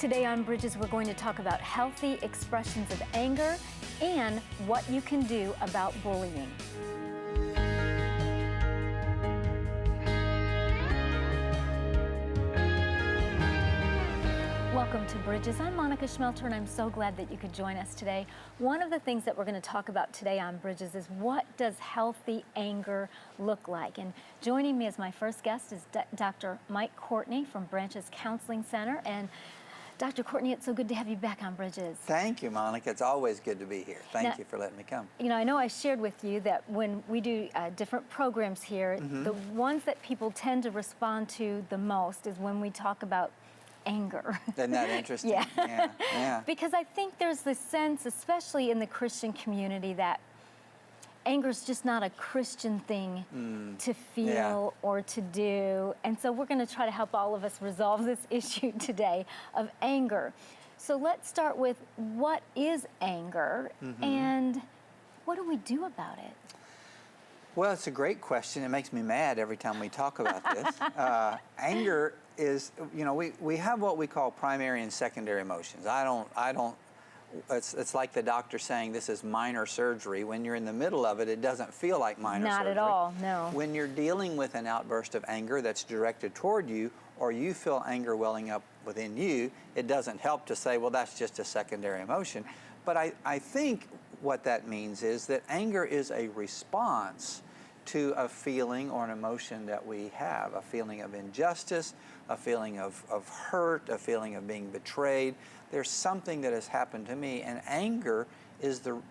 Today on Bridges, we're going to talk about healthy expressions of anger and what you can do about bullying. Welcome to Bridges. I'm Monica Schmelter, and I'm so glad that you could join us today. One of the things that we're going to talk about today on Bridges is what does healthy anger look like? And joining me as my first guest is Dr. Mike Courtney from Branches Counseling Center. And Dr. Courtney, it's so good to have you back on Bridges. Thank you, Monica. It's always good to be here. Thank you for letting me come. You know, I know I shared with you that when we do different programs here, the ones that people tend to respond to the most is when we talk about anger. Isn't that interesting? Yeah. Yeah. Because I think there's this sense, especially in the Christian community, that anger is just not a Christian thing to feel or to do. And so we're going to try to help all of us resolve this issue today of anger. So let's start with what is anger and what do we do about it? Well, it's a great question. It makes me mad every time we talk about this. Anger is, you know, we have what we call primary and secondary emotions. It's like the doctor saying this is minor surgery. When you're in the middle of it, it doesn't feel like minor surgery. Not at all, no. When you're dealing with an outburst of anger that's directed toward you, or you feel anger welling up within you, it doesn't help to say, well, that's just a secondary emotion. But I think what that means is that anger is a response to a feeling or an emotion that we have, a feeling of injustice, a feeling of hurt, a feeling of being betrayed. There's something that has happened to me, and anger is the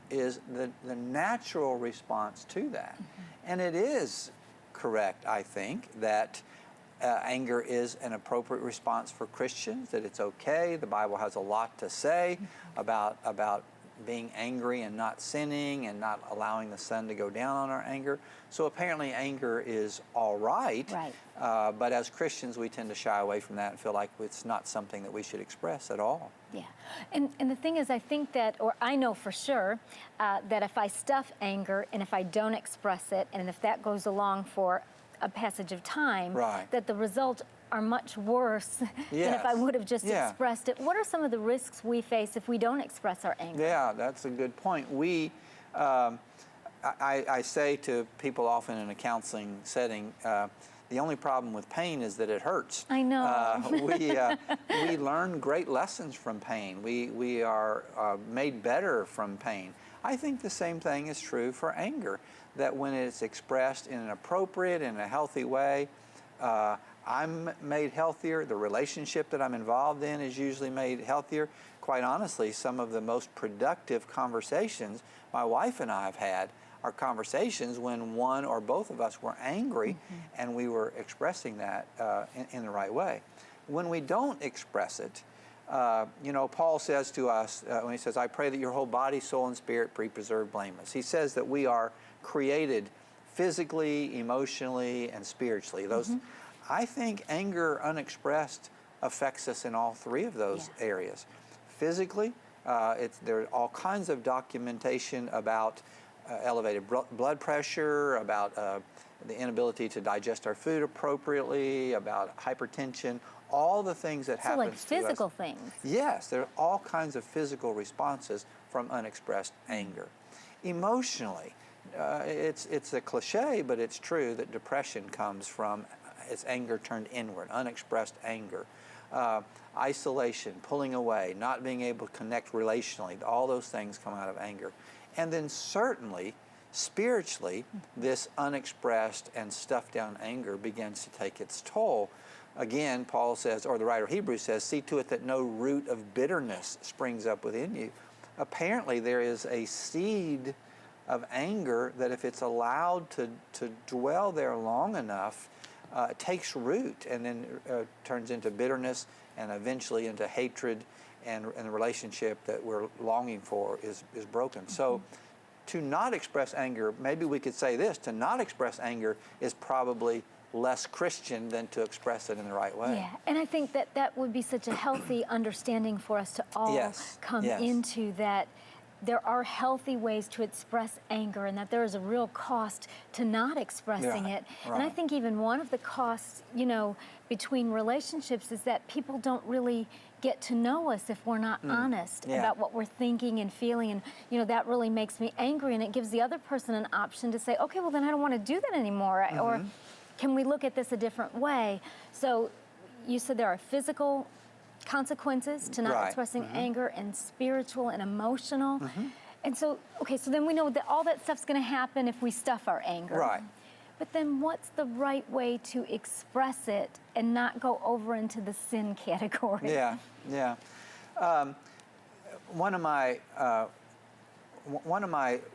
natural response to that. And it is correct, I think, that anger is an appropriate response for Christians, that it's okay. The Bible has a lot to say about being angry and not sinning and not allowing the sun to go down on our anger. So apparently anger is all right. But as Christians, we tend to shy away from that and feel like it's not something that we should express at all. Yeah, and the thing is, I think that, or I know for sure, that if I stuff anger and if I don't express it, and if that goes along for a passage of time, that the result are much worse than if I would have just expressed it. What are some of the risks we face if we don't express our anger? Yeah, that's a good point. I say to people often in a counseling setting, the only problem with pain is that it hurts. I know. We learn great lessons from pain. We are made better from pain. I think the same thing is true for anger, that when it's expressed in an appropriate and a healthy way, I'm made healthier. The relationship that I'm involved in is usually made healthier. Quite honestly, some of the most productive conversations my wife and I have had are conversations when one or both of us were angry and we were expressing that in the right way. When we don't express it, you know, Paul says to us, when he says, I pray that your whole body, soul, and spirit be preserved blameless. He says that we are created physically, emotionally, and spiritually. Those, I think anger unexpressed affects us in all three of those areas. Physically, there are all kinds of documentation about elevated blood pressure, about the inability to digest our food appropriately, about hypertension, all the things that happen to us. So like physical things. Yes, there are all kinds of physical responses from unexpressed anger. Emotionally, it's a cliche, but it's true that depression comes from it's anger turned inward, unexpressed anger. Isolation, pulling away, not being able to connect relationally, all those things come out of anger. And then certainly, spiritually, this unexpressed and stuffed down anger begins to take its toll. Again, Paul says, or the writer of Hebrews says, see to it that no root of bitterness springs up within you. Apparently, there is a seed of anger that if it's allowed to dwell there long enough, it takes root and then turns into bitterness and eventually into hatred, and the relationship that we're longing for is broken. So to not express anger, maybe we could say this, to not express anger is probably less Christian than to express it in the right way. Yeah, and I think that that would be such a healthy understanding for us to all come into, that there are healthy ways to express anger and that there is a real cost to not expressing it. And I think even one of the costs, you know, between relationships is that people don't really get to know us if we're not honest about what we're thinking and feeling. And, you know, that really makes me angry, and it gives the other person an option to say, okay, well, then I don't want to do that anymore. Or can we look at this a different way? So you said there are physical consequences to not expressing anger, and spiritual and emotional. And so, okay, so then we know that all that stuff's going to happen if we stuff our anger. Right. But then what's the right way to express it and not go over into the sin category? Yeah, yeah. One of my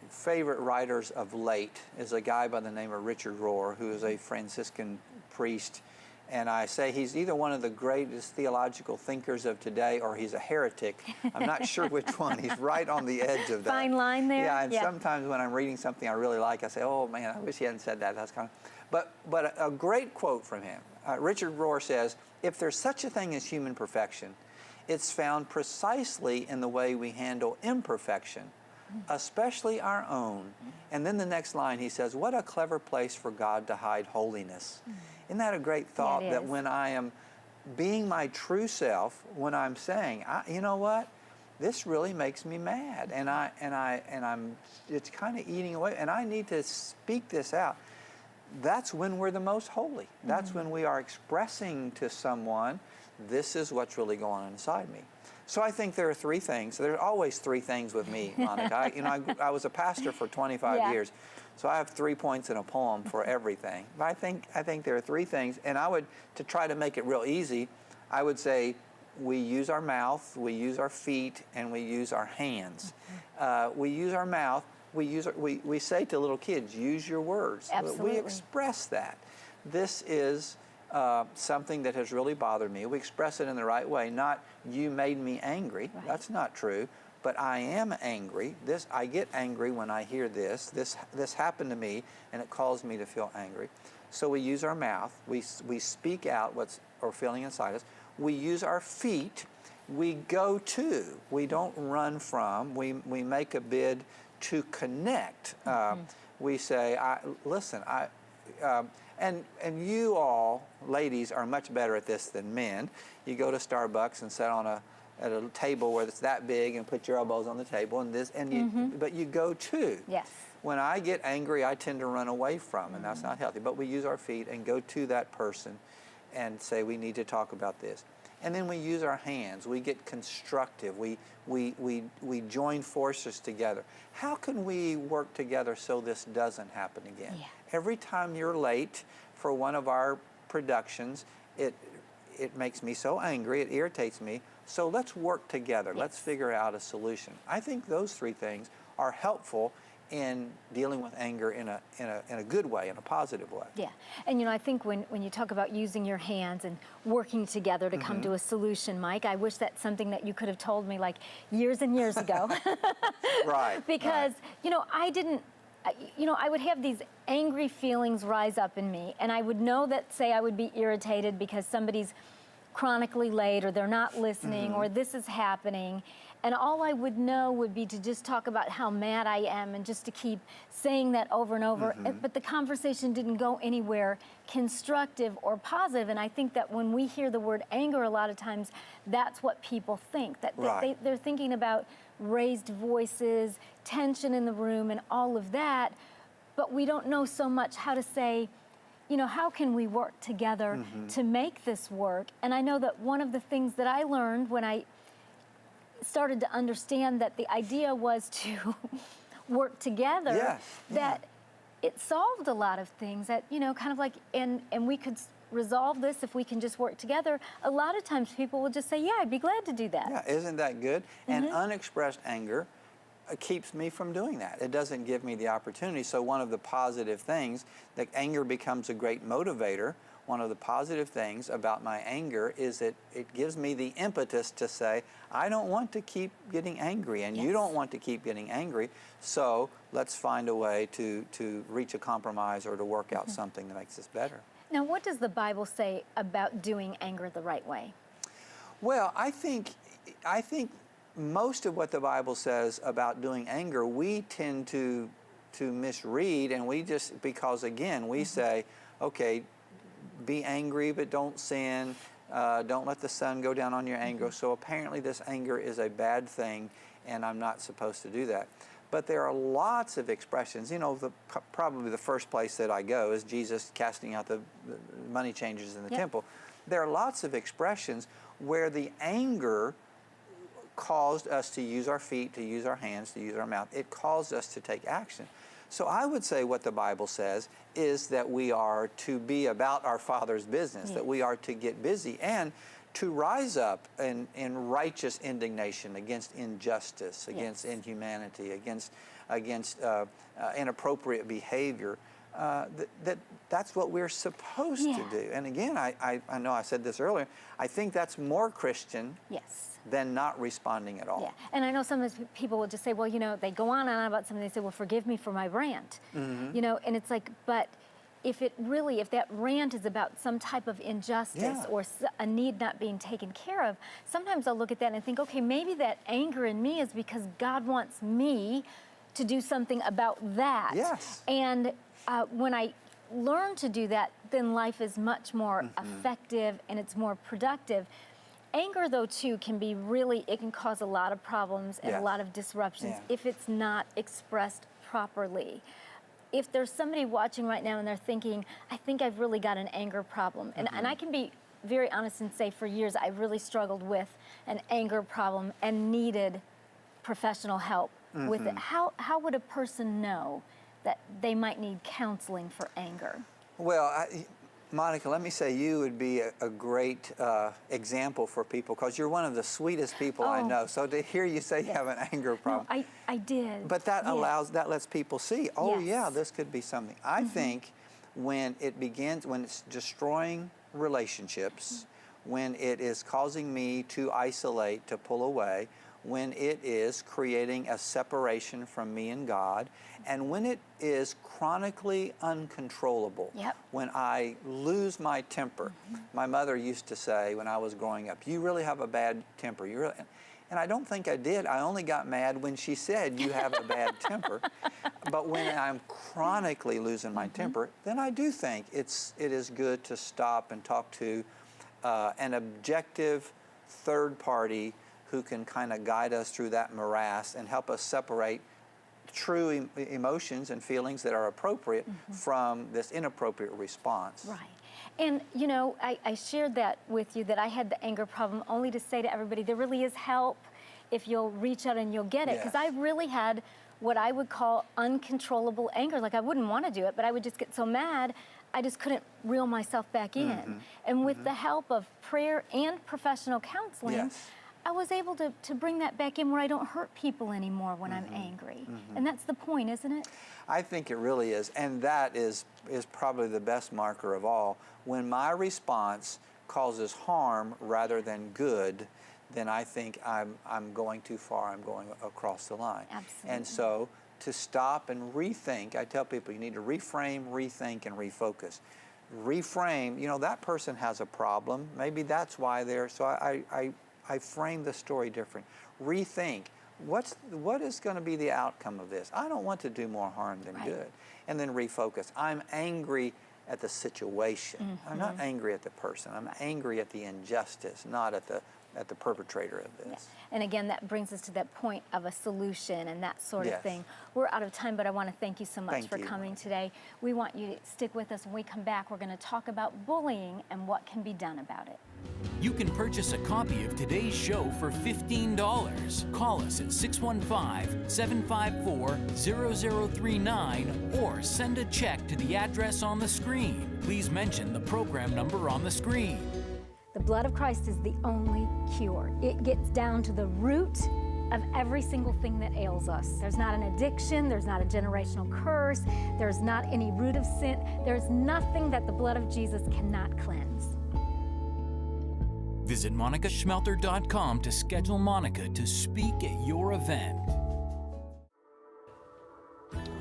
favorite writers of late is a guy by the name of Richard Rohr, who is a Franciscan priest. And I say he's either one of the greatest theological thinkers of today, or he's a heretic. I'm not sure which one. He's right on the edge of that. Fine line there. Yeah, and sometimes when I'm reading something I really like, I say, oh man, I wish he hadn't said that. That's kind of... But a great quote from him. Richard Rohr says, if there's such a thing as human perfection, it's found precisely in the way we handle imperfection, especially our own. And then the next line he says, what a clever place for God to hide holiness. Isn't that a great thought, that when I am being my true self, when I'm saying, you know what, this really makes me mad, and it's kind of eating away, and I need to speak this out. That's when we're the most holy. That's when we are expressing to someone, this is what's really going on inside me. So I think there are three things. There are always three things with me, Monica. I was a pastor for 25 years. So I have 3 points in a poem for everything. But I think there are three things, and to try to make it real easy, I would say we use our mouth, we use our feet, and we use our hands. We use our mouth. We say to little kids, use your words. Absolutely. We express that. This is something that has really bothered me. We express it in the right way, not you made me angry. Right. That's not true. But I am angry. I get angry when I hear this. This happened to me, and it caused me to feel angry. So we use our mouth. We speak out what's feeling inside us. We use our feet. We go to. We don't run from. We make a bid to connect. We say, listen, and you all, ladies, are much better at this than men. You go to Starbucks and sit at a table where it's that big and put your elbows on the table but you go to. Yes. When I get angry, I tend to run away from, and that's not healthy. But we use our feet and go to that person and say, we need to talk about this. And then we use our hands. We get constructive. We join forces together. How can we work together so this doesn't happen again? Yeah. Every time you're late for one of our productions, it makes me so angry, it irritates me. So let's work together. Yes. Let's figure out a solution. I think those three things are helpful in dealing with anger in a good way, in a positive way. Yeah, and I think when you talk about using your hands and working together to come to a solution, Mike, I wish that's something that you could have told me like years and years ago. Right. Because, I didn't, I would have these angry feelings rise up in me, and I would know that, say, I would be irritated because somebody's chronically late, or they're not listening, or this is happening. And all I would know would be to just talk about how mad I am, and just to keep saying that over and over. But the conversation didn't go anywhere constructive or positive. And I think that when we hear the word anger, a lot of times that's what people think, that they're thinking about raised voices, tension in the room, and all of that. But we don't know so much how to say, how can we work together to make this work? And I know that one of the things that I learned when I started to understand that the idea was to work together, that it solved a lot of things, that, kind of like, and we could resolve this if we can just work together. A lot of times people will just say, yeah, I'd be glad to do that. Yeah, isn't that good? And unexpressed anger keeps me from doing that. It doesn't give me the opportunity. So one of the positive things, that anger becomes a great motivator. One of the positive things about my anger is that it gives me the impetus to say, I don't want to keep getting angry, and you don't want to keep getting angry, so let's find a way to reach a compromise or to work out something that makes us better. Now, what does the Bible say about doing anger the right way? Well, I think most of what the Bible says about doing anger, we tend to misread, and we just, because again, we say, okay, be angry but don't sin, don't let the sun go down on your anger. So apparently this anger is a bad thing, and I'm not supposed to do that. But there are lots of expressions. You know, probably the first place that I go is Jesus casting out the money changers in the temple. There are lots of expressions where the anger caused us to use our feet, to use our hands, to use our mouth. It caused us to take action. So I would say what the Bible says is that we are to be about our Father's business, that we are to get busy and to rise up in righteous indignation against injustice, against inhumanity, against inappropriate behavior. That's what we're supposed to do. And again, I know I said this earlier, I think that's more Christian than not responding at all. Yeah, and I know sometimes people will just say, well, you know, they go on and on about something, they say, well, forgive me for my rant. You know, and it's like, but if that rant is about some type of injustice or a need not being taken care of, sometimes I'll look at that and think, okay, maybe that anger in me is because God wants me to do something about that. And when I learn to do that, then life is much more effective and it's more productive. Anger, though, too, can be it can cause a lot of problems and a lot of disruptions if it's not expressed properly. If there's somebody watching right now and they're thinking, I think I've really got an anger problem, and I can be very honest and say for years I really struggled with an anger problem and needed professional help with it. How would a person know that they might need counseling for anger? Well, Monica, let me say you would be a great example for people because you're one of the sweetest people I know. So to hear you say you have an anger problem. No, I did. But that that lets people see, oh yeah, this could be something. I think when it's destroying relationships, when it is causing me to isolate, to pull away, when it is creating a separation from me and God, and when it is chronically uncontrollable, when I lose my temper. My mother used to say when I was growing up, you really have a bad temper. You really, and I don't think I did. I only got mad when she said, you have a bad temper. But when I'm chronically losing my temper, then I do think it is good to stop and talk to an objective third party who can kind of guide us through that morass and help us separate true emotions and feelings that are appropriate from this inappropriate response. Right. And, you know, I shared that with you, that I had the anger problem, only to say to everybody, there really is help if you'll reach out and you'll get it. Because I really had what I would call uncontrollable anger. Like, I wouldn't want to do it, but I would just get so mad, I just couldn't reel myself back in. And with the help of prayer and professional counseling, I was able to bring that back in where I don't hurt people anymore when I'm angry. And that's the point, isn't it? I think it really is. And that is probably the best marker of all. When my response causes harm rather than good, then I think I'm going too far. I'm going across the line. Absolutely. And so to stop and rethink, I tell people you need to reframe, rethink, and refocus. Reframe, you know, that person has a problem. Maybe that's why they're, so I frame the story different. Rethink, what is going to be the outcome of this? I don't want to do more harm than good. And then refocus. I'm angry at the situation. I'm not angry at the person. I'm angry at the injustice, not at the perpetrator of this. And again, that brings us to that point of a solution and that sort of thing. We're out of time, but I want to thank you so much for coming today. We want you to stick with us. When we come back, we're going to talk about bullying and what can be done about it. You can purchase a copy of today's show for $15. Call us at 615-754-0039 or send a check to the address on the screen. Please mention the program number on the screen. The blood of Christ is the only cure. It gets down to the root of every single thing that ails us. There's not an addiction, there's not a generational curse, there's not any root of sin, there's nothing that the blood of Jesus cannot cleanse. Visit monicaschmelter.com to schedule Monica to speak at your event.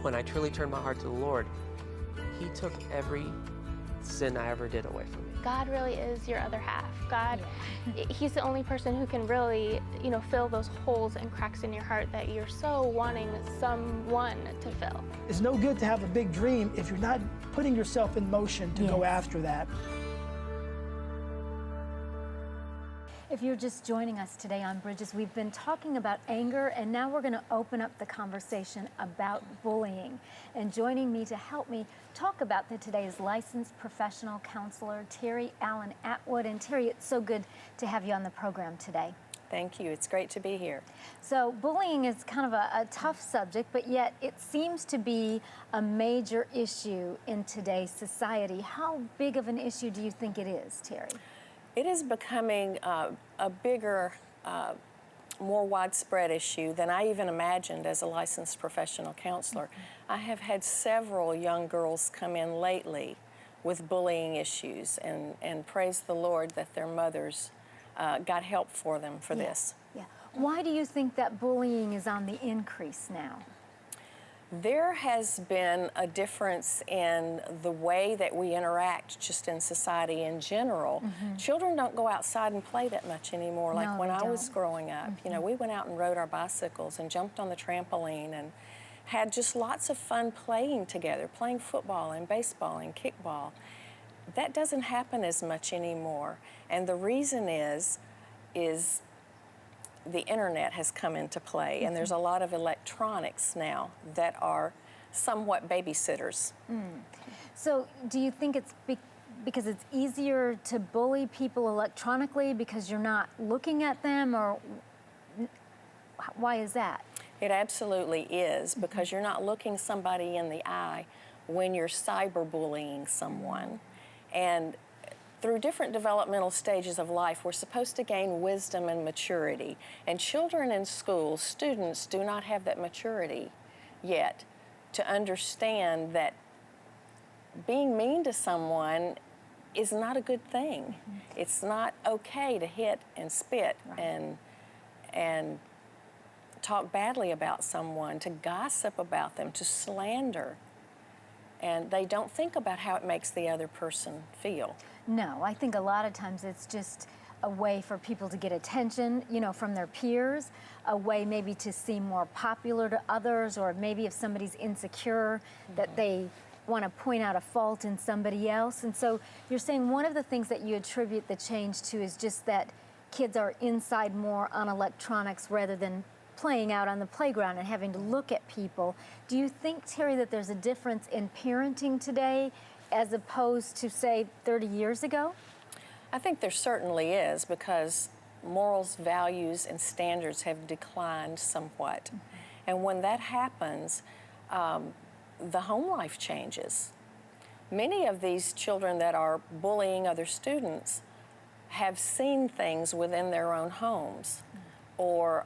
When I truly turned my heart to the Lord, He took every sin I ever did away from me. God really is your other half. God, He's the only person who can really, fill those holes and cracks in your heart that you're so wanting someone to fill. It's no good to have a big dream if you're not putting yourself in motion to go after that. If you're just joining us today on Bridges, we've been talking about anger, and now we're going to open up the conversation about bullying. And joining me to help me talk about that today is licensed professional counselor Terri Allen Atwood. And Terri, it's so good to have you on the program today. Thank you. It's great to be here. So bullying is kind of a tough subject, but yet it seems to be a major issue in today's society. How big of an issue do you think it is, Terri? It is becoming a bigger, more widespread issue than I even imagined as a licensed professional counselor. I have had several young girls come in lately with bullying issues, and praise the Lord that their mothers got help for them for this. Yeah. Why do you think that bullying is on the increase now? There has been a difference in the way that we interact just in society in general. Children don't go outside and play that much anymore like when I was growing up. You know, we went out and rode our bicycles and jumped on the trampoline and had just lots of fun playing together, playing football and baseball and kickball. That doesn't happen as much anymore. And the reason is the internet has come into play, and there's a lot of electronics now that are somewhat babysitters. So do you think it's because it's easier to bully people electronically because you're not looking at them, or why is that? It absolutely is, because you're not looking somebody in the eye when you're cyberbullying someone. And through different developmental stages of life, we're supposed to gain wisdom and maturity. And children in school, students, do not have that maturity yet to understand that being mean to someone is not a good thing. It's not okay to hit and spit and talk badly about someone, to gossip about them, to slander. And they don't think about how it makes the other person feel. No, I think a lot of times it's just a way for people to get attention, you know, from their peers, a way maybe to seem more popular to others, or maybe if somebody's insecure, that they want to point out a fault in somebody else. And so you're saying one of the things that you attribute the change to is just that kids are inside more on electronics rather than playing out on the playground and having to look at people. Do you think, Terri, that there's a difference in parenting today as opposed to, say, 30 years ago? I think there certainly is, because morals, values, and standards have declined somewhat. And when that happens, the home life changes. Many of these children that are bullying other students have seen things within their own homes or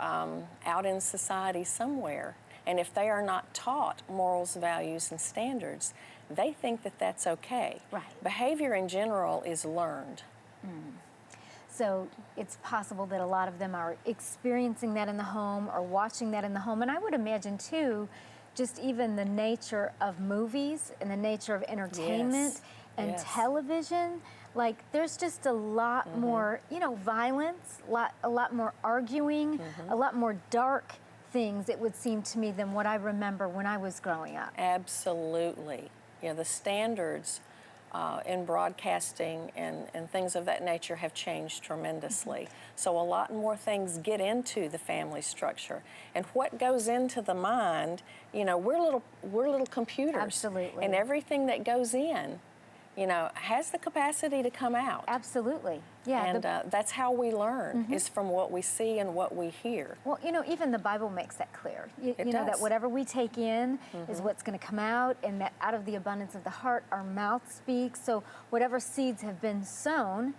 out in society somewhere. And if they are not taught morals, values, and standards, they think that that's okay. Right. Behavior in general is learned. So it's possible that a lot of them are experiencing that in the home or watching that in the home. And I would imagine, too, just even the nature of movies and the nature of entertainment and television. Like, there's just a lot more, you know, violence, a lot more arguing, a lot more dark things, it would seem to me, than what I remember when I was growing up. Absolutely. You know, the standards in broadcasting and things of that nature have changed tremendously. So a lot more things get into the family structure. And what goes into the mind, you know, we're little computers. Absolutely. And everything that goes in, you know, has the capacity to come out. Absolutely. Yeah. And that's how we learn, is from what we see and what we hear. Well, you know, even the Bible makes that clear. You know, does. that whatever we take in is what's going to come out, and that out of the abundance of the heart, our mouth speaks. So whatever seeds have been sown,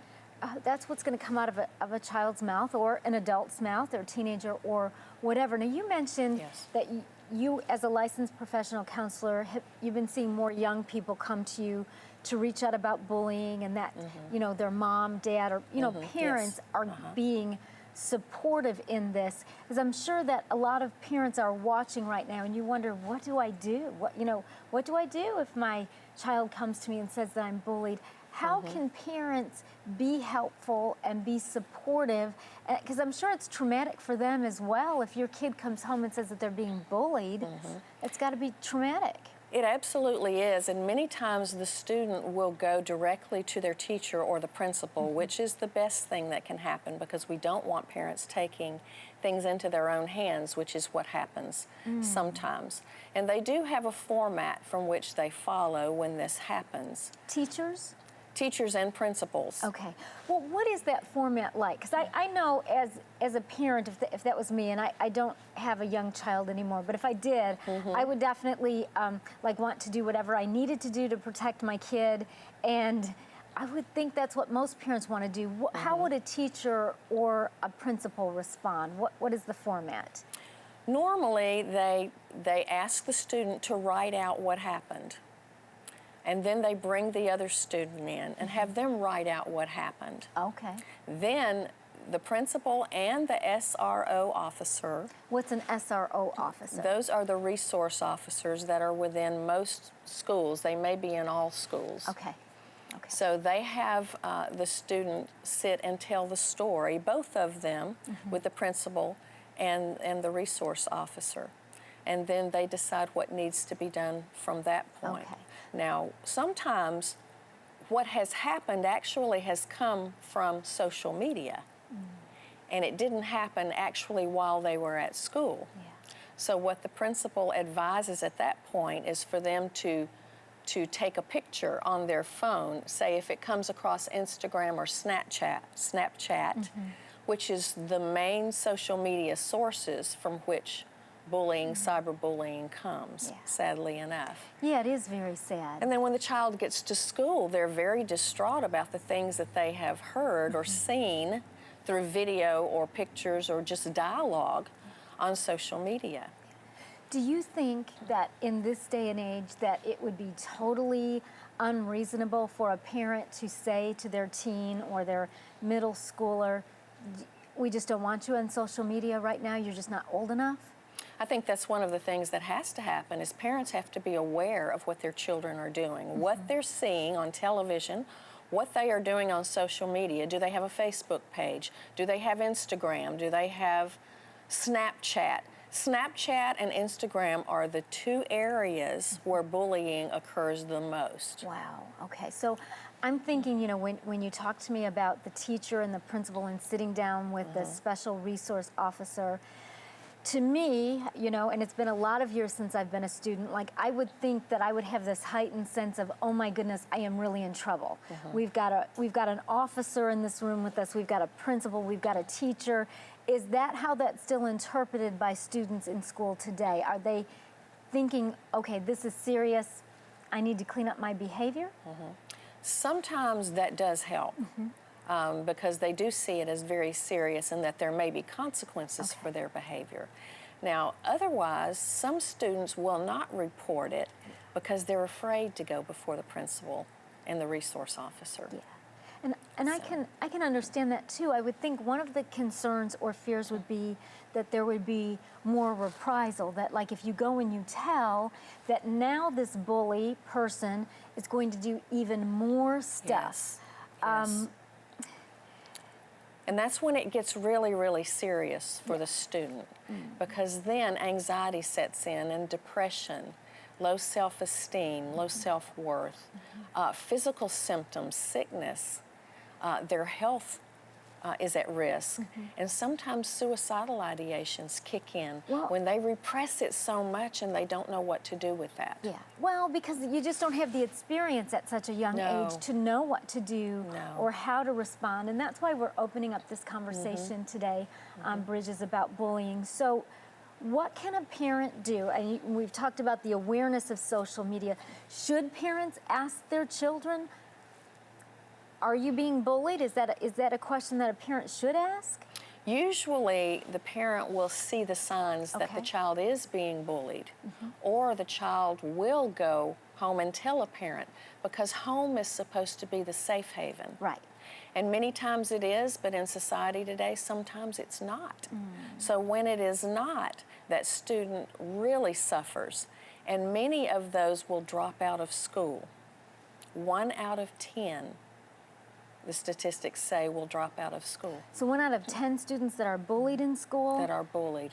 that's what's going to come out of a child's mouth, or an adult's mouth, or a teenager, or whatever. Now, you mentioned that you, as a licensed professional counselor, you've been seeing more young people come to you to reach out about bullying, and that, you know, their mom, dad, or, you know, parents are being supportive in this. Because I'm sure that a lot of parents are watching right now, and you wonder, what do I do? What do I do if my child comes to me and says that I'm bullied? How can parents be helpful and be supportive? Because I'm sure it's traumatic for them as well. If your kid comes home and says that they're being bullied, it's got to be traumatic. It absolutely is, and many times the student will go directly to their teacher or the principal, which is the best thing that can happen, because we don't want parents taking things into their own hands, which is what happens sometimes. And they do have a format from which they follow when this happens. Teachers? Teachers and principals. Okay. Well, what is that format like? Because I know as a parent, if that was me, and I don't have a young child anymore, but if I did, I would definitely like want to do whatever I needed to do to protect my kid, and I would think that's what most parents want to do. How would a teacher or a principal respond? What is the format? Normally, they ask the student to write out what happened. And then they bring the other student in and have them write out what happened. Okay. Then the principal and the SRO officer. What's an SRO officer? Those are the resource officers that are within most schools. They may be in all schools. Okay. Okay. So they have the student sit and tell the story, both of them, with the principal and the resource officer. And then they decide what needs to be done from that point. Okay. Now, sometimes what has happened actually has come from social media, and it didn't happen actually while they were at school. Yeah. So what the principal advises at that point is for them to take a picture on their phone, say if it comes across Instagram or Snapchat, which is the main social media sources from which bullying, cyberbullying comes, sadly enough. Yeah, it is very sad. And then when the child gets to school, they're very distraught about the things that they have heard or seen through video or pictures or just dialogue on social media. Do you think that in this day and age that it would be totally unreasonable for a parent to say to their teen or their middle schooler, we just don't want you on social media right now, you're just not old enough? I think that's one of the things that has to happen is parents have to be aware of what their children are doing, what they're seeing on television, what they are doing on social media. Do they have a Facebook page? Do they have Instagram? Do they have Snapchat? Snapchat and Instagram are the two areas where bullying occurs the most. Wow, okay. So I'm thinking, you know, when you talk to me about the teacher and the principal and sitting down with the special resource officer, to me, you know, and it's been a lot of years since I've been a student, like I would think that I would have this heightened sense of, oh my goodness, I am really in trouble. We've got an officer in this room with us, we've got a principal, we've got a teacher. Is that how that's still interpreted by students in school today? Are they thinking, okay, this is serious, I need to clean up my behavior? Sometimes that does help. Because they do see it as very serious and that there may be consequences for their behavior. Now, otherwise, some students will not report it because they're afraid to go before the principal and the resource officer. Yeah. And I can understand that too. I would think one of the concerns or fears would be that there would be more reprisal, that like if you go and you tell, that now this bully person is going to do even more stuff. Yes. And that's when it gets really, really serious for the student, because then anxiety sets in and depression, low self-esteem, low self-worth, physical symptoms, sickness, their health is at risk. And sometimes suicidal ideations kick in when they repress it so much and they don't know what to do with that. Yeah, well, because you just don't have the experience at such a young age to know what to do or how to respond. And that's why we're opening up this conversation today on Bridges about bullying. So what can a parent do? And we've talked about the awareness of social media. Should parents ask their children, are you being bullied? Is that a question that a parent should ask? Usually the parent will see the signs that the child is being bullied, or the child will go home and tell a parent, because home is supposed to be the safe haven. Right. And many times it is, but in society today, sometimes it's not. So when it is not, that student really suffers, and many of those will drop out of school. 1 out of 10. The statistics say will drop out of school. So 1 out of 10 students that are bullied in school? That are bullied.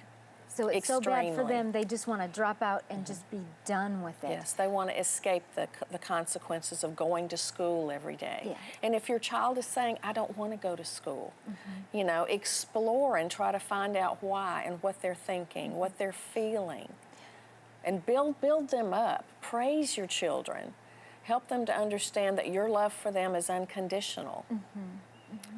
So it's so bad for Extremely. them, they just want to drop out and just be done with it. Yes, they want to escape the consequences of going to school every day. Yeah. And if your child is saying, I don't want to go to school, you know, explore and try to find out why and what they're thinking, what they're feeling. And build them up. Praise your children. Help them to understand that your love for them is unconditional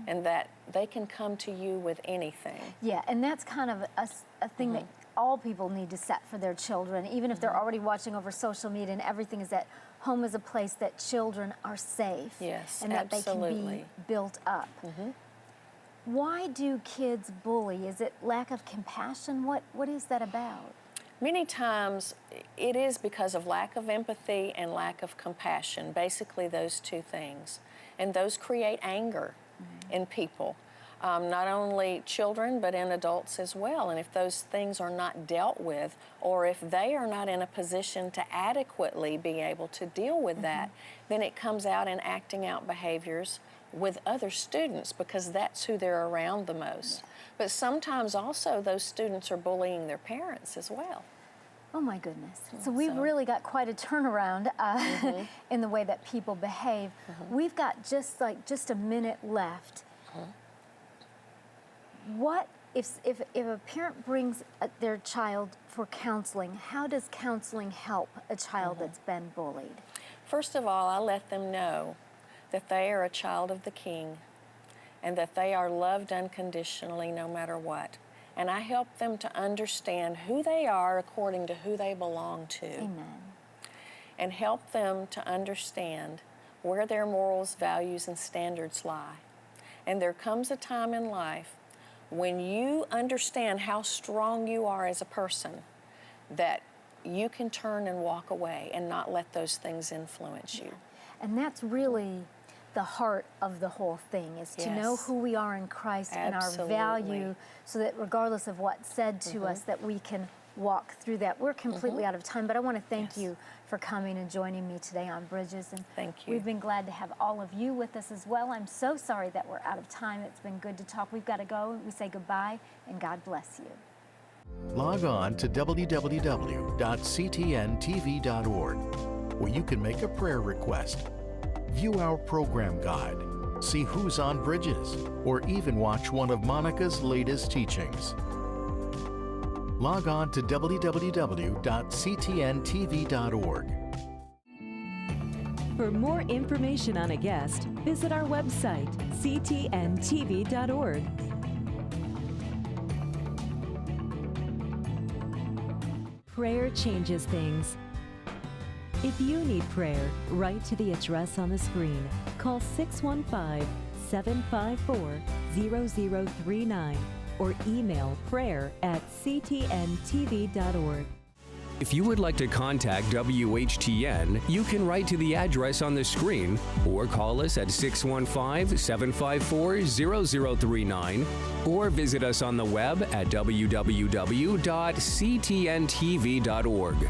and that they can come to you with anything. Yeah, and that's kind of a thing that all people need to set for their children, even if they're already watching over social media and everything, is that home is a place that children are safe. Yes, and that they can be built up. Why do kids bully? Is it lack of compassion? What is that about? Many times it is because of lack of empathy and lack of compassion, basically those two things. And those create anger in people, not only children, but in adults as well. And if those things are not dealt with, or if they are not in a position to adequately be able to deal with that, then it comes out in acting out behaviors with other students because that's who they're around the most. But sometimes also those students are bullying their parents as well. Oh my goodness. So we've really got quite a turnaround in the way that people behave. We've got just a minute left. What if a parent brings their child for counseling, how does counseling help a child that's been bullied? First of all, I let them know that they are a child of the King and that they are loved unconditionally no matter what. And I help them to understand who they are according to who they belong to. Amen. And help them to understand where their morals, values, and standards lie. And there comes a time in life when you understand how strong you are as a person that you can turn and walk away and not let those things influence you. And that's really the heart of the whole thing, is to know who we are in Christ and our value, so that regardless of what's said to us, that we can walk through that. We're completely out of time, but I want to thank you for coming and joining me today on Bridges. And thank you. We've been glad to have all of you with us as well. I'm so sorry that we're out of time. It's been good to talk. We've got to go. We say goodbye, and God bless you. Log on to www.ctntv.org, where you can make a prayer request, view our program guide, see who's on Bridges, or even watch one of Monica's latest teachings. Log on to www.ctntv.org. For more information on a guest, visit our website, ctntv.org. Prayer changes things. If you need prayer, write to the address on the screen. Call 615-754-0039 or email prayer@ctntv.org. If you would like to contact WHTN, you can write to the address on the screen or call us at 615-754-0039 or visit us on the web at www.ctntv.org.